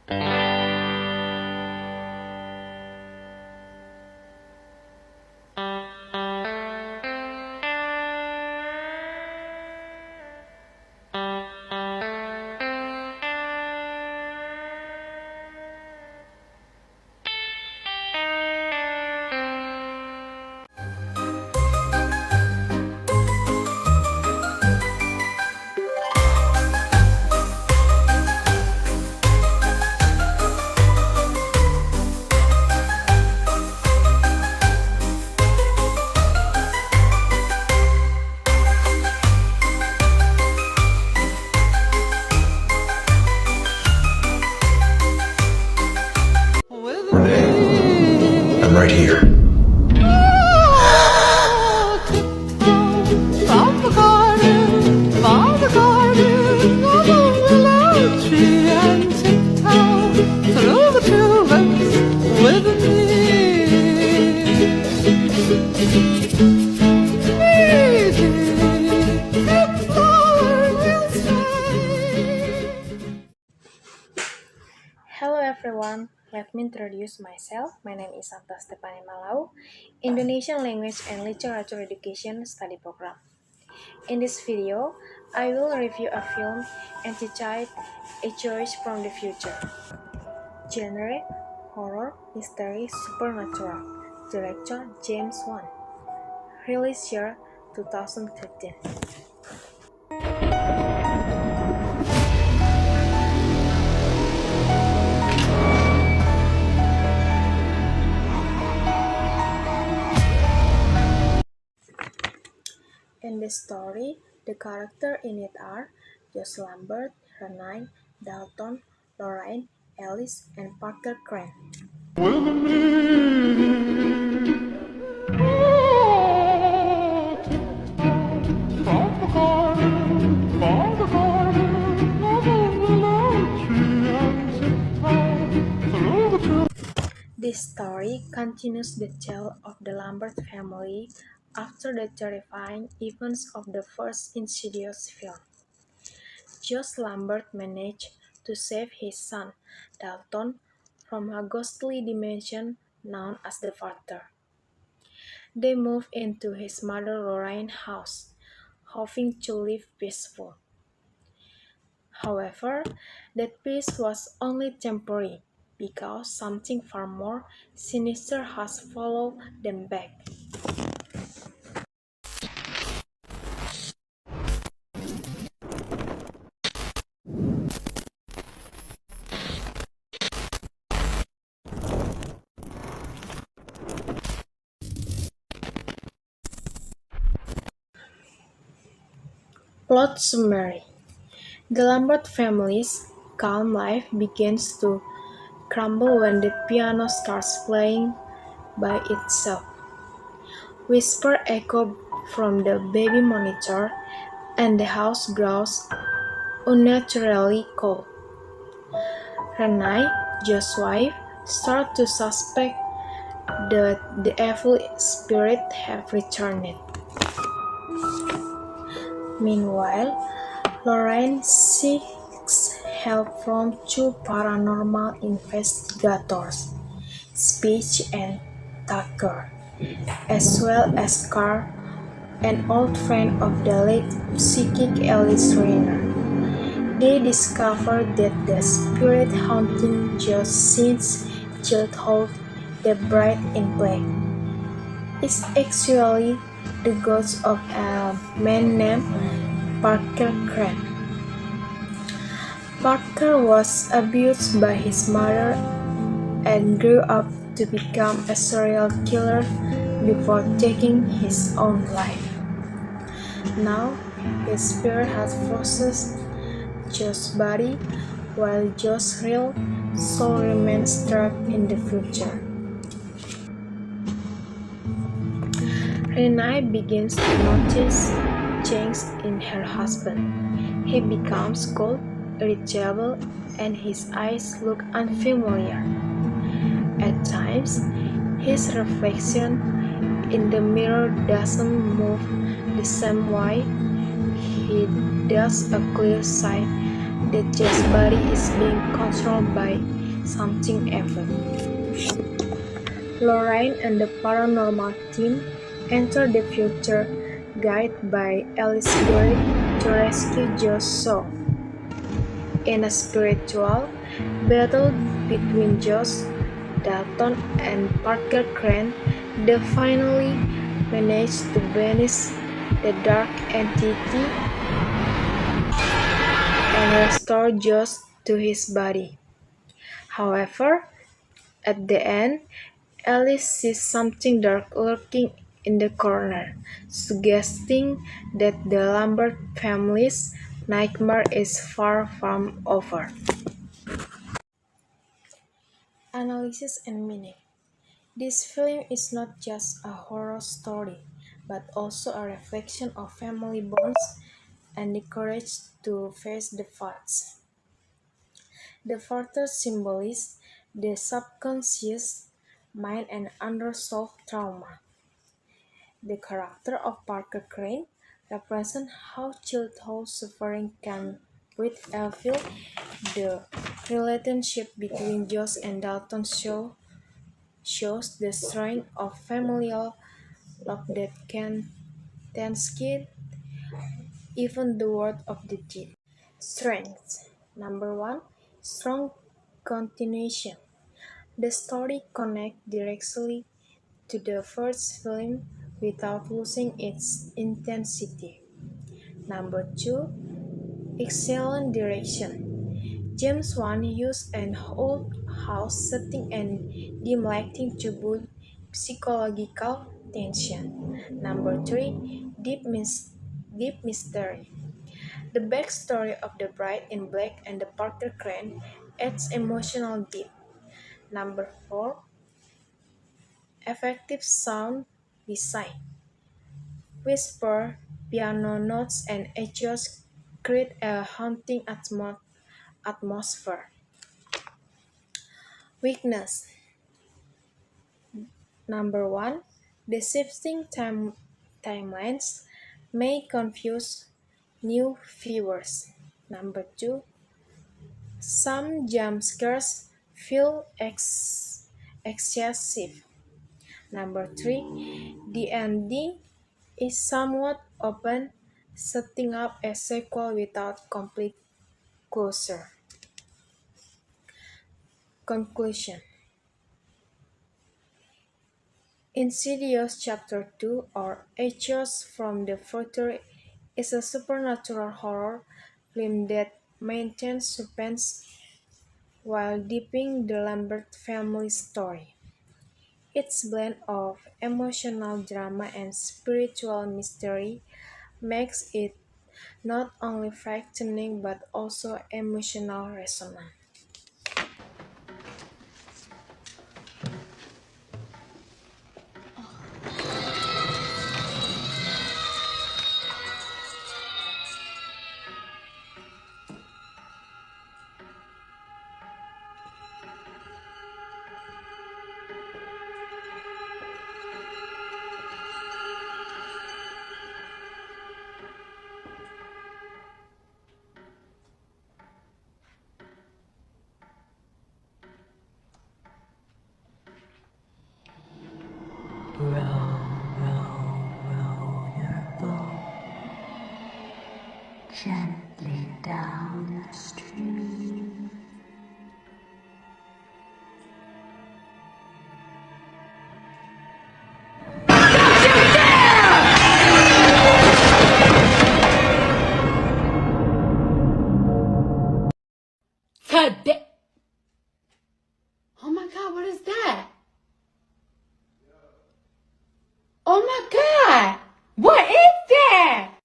Renee, I'm right here. Hello everyone, let me introduce myself. My name is Santa Stefani Malau, Indonesian Language and Literature Education Study Program. In this video, I will review a film entitled A Choice from the Future. Genre: Horror, Mystery, Supernatural. Director: James Wan. Release year: 2015. In this story, the characters in it are Josh Lambert, Renai, Dalton, Lorraine, Alice, and Parker Crane. This story continues the tale of the Lambert family after the terrifying events of the first Insidious film. Josh Lambert managed to save his son, Dalton, from a ghostly dimension known as the Father. They moved into his mother Lorraine's house, hoping to live peaceful. However, that peace was only temporary because something far more sinister has followed them back. Plot summary: the Lambert family's calm life begins to crumble when the piano starts playing by itself. Whispers echo from the baby monitor, and the house grows unnaturally cold. Renai, Josh's wife, starts to suspect that the evil spirit have returned. Meanwhile, Lorraine seeks help from two paranormal investigators, Speech and Tucker, as well as Carl, an old friend of the late psychic Alice Rayner. They discover that the spirit haunting Josh since childhood, the Bride in Black, is actually the ghost of a man named Parker Crane. Parker was abused by his mother and grew up to become a serial killer before taking his own life. Now, his spirit has possessed Josh's body, while Josh's real soul remains trapped in the future. Renai begins to notice changes in her husband. He becomes cold, irritable, and his eyes look unfamiliar. At times, his reflection in the mirror doesn't move the same way he does a clear sight that Jeff's body is being controlled by something evil. Lorraine and the paranormal team enter the future, guided by Alice Spirit to rescue Joe's soul. In a spiritual battle between Josh Dalton and Parker Crane, they finally manage to banish the dark entity and restore Josh to his body. However, at the end, Alice sees something dark lurking in the corner, suggesting that the Lambert family's nightmare is far from over. Analysis and meaning. This film is not just a horror story, but also a reflection of family bonds and the courage to face the facts. The photo symbolizes the subconscious mind and unresolved trauma. The character of Parker Crane represents how childhood suffering can breed evil. The relationship between Josh and Dalton shows the strength of familial love that can transcend even the word of the dead. Strengths. Number one, strong continuation. The story connects directly to the first film without losing its intensity. Number two, excellent direction. James Wan used an old house setting and dim lighting to build psychological tension. Number three, deep mystery. The backstory of the bride in black and the Parker Crane adds emotional depth. Number four, effective sound design. Whisper, piano notes, and echoes create a haunting atmosphere. Weakness. Number one, the shifting timelines may confuse new viewers. Number two, some jump scares feel excessive. Number three, the ending is somewhat open, setting up a sequel without complete closure. Conclusion. Insidious Chapter 2 or Echoes from the Future is a supernatural horror film that maintains suspense while deepening the Lambert family story. Its blend of emotional drama and spiritual mystery makes it not only frightening but also emotional resonant. Row, row, row your boat gently down the stream. Oh my God, what is that? Oh my God, what is that?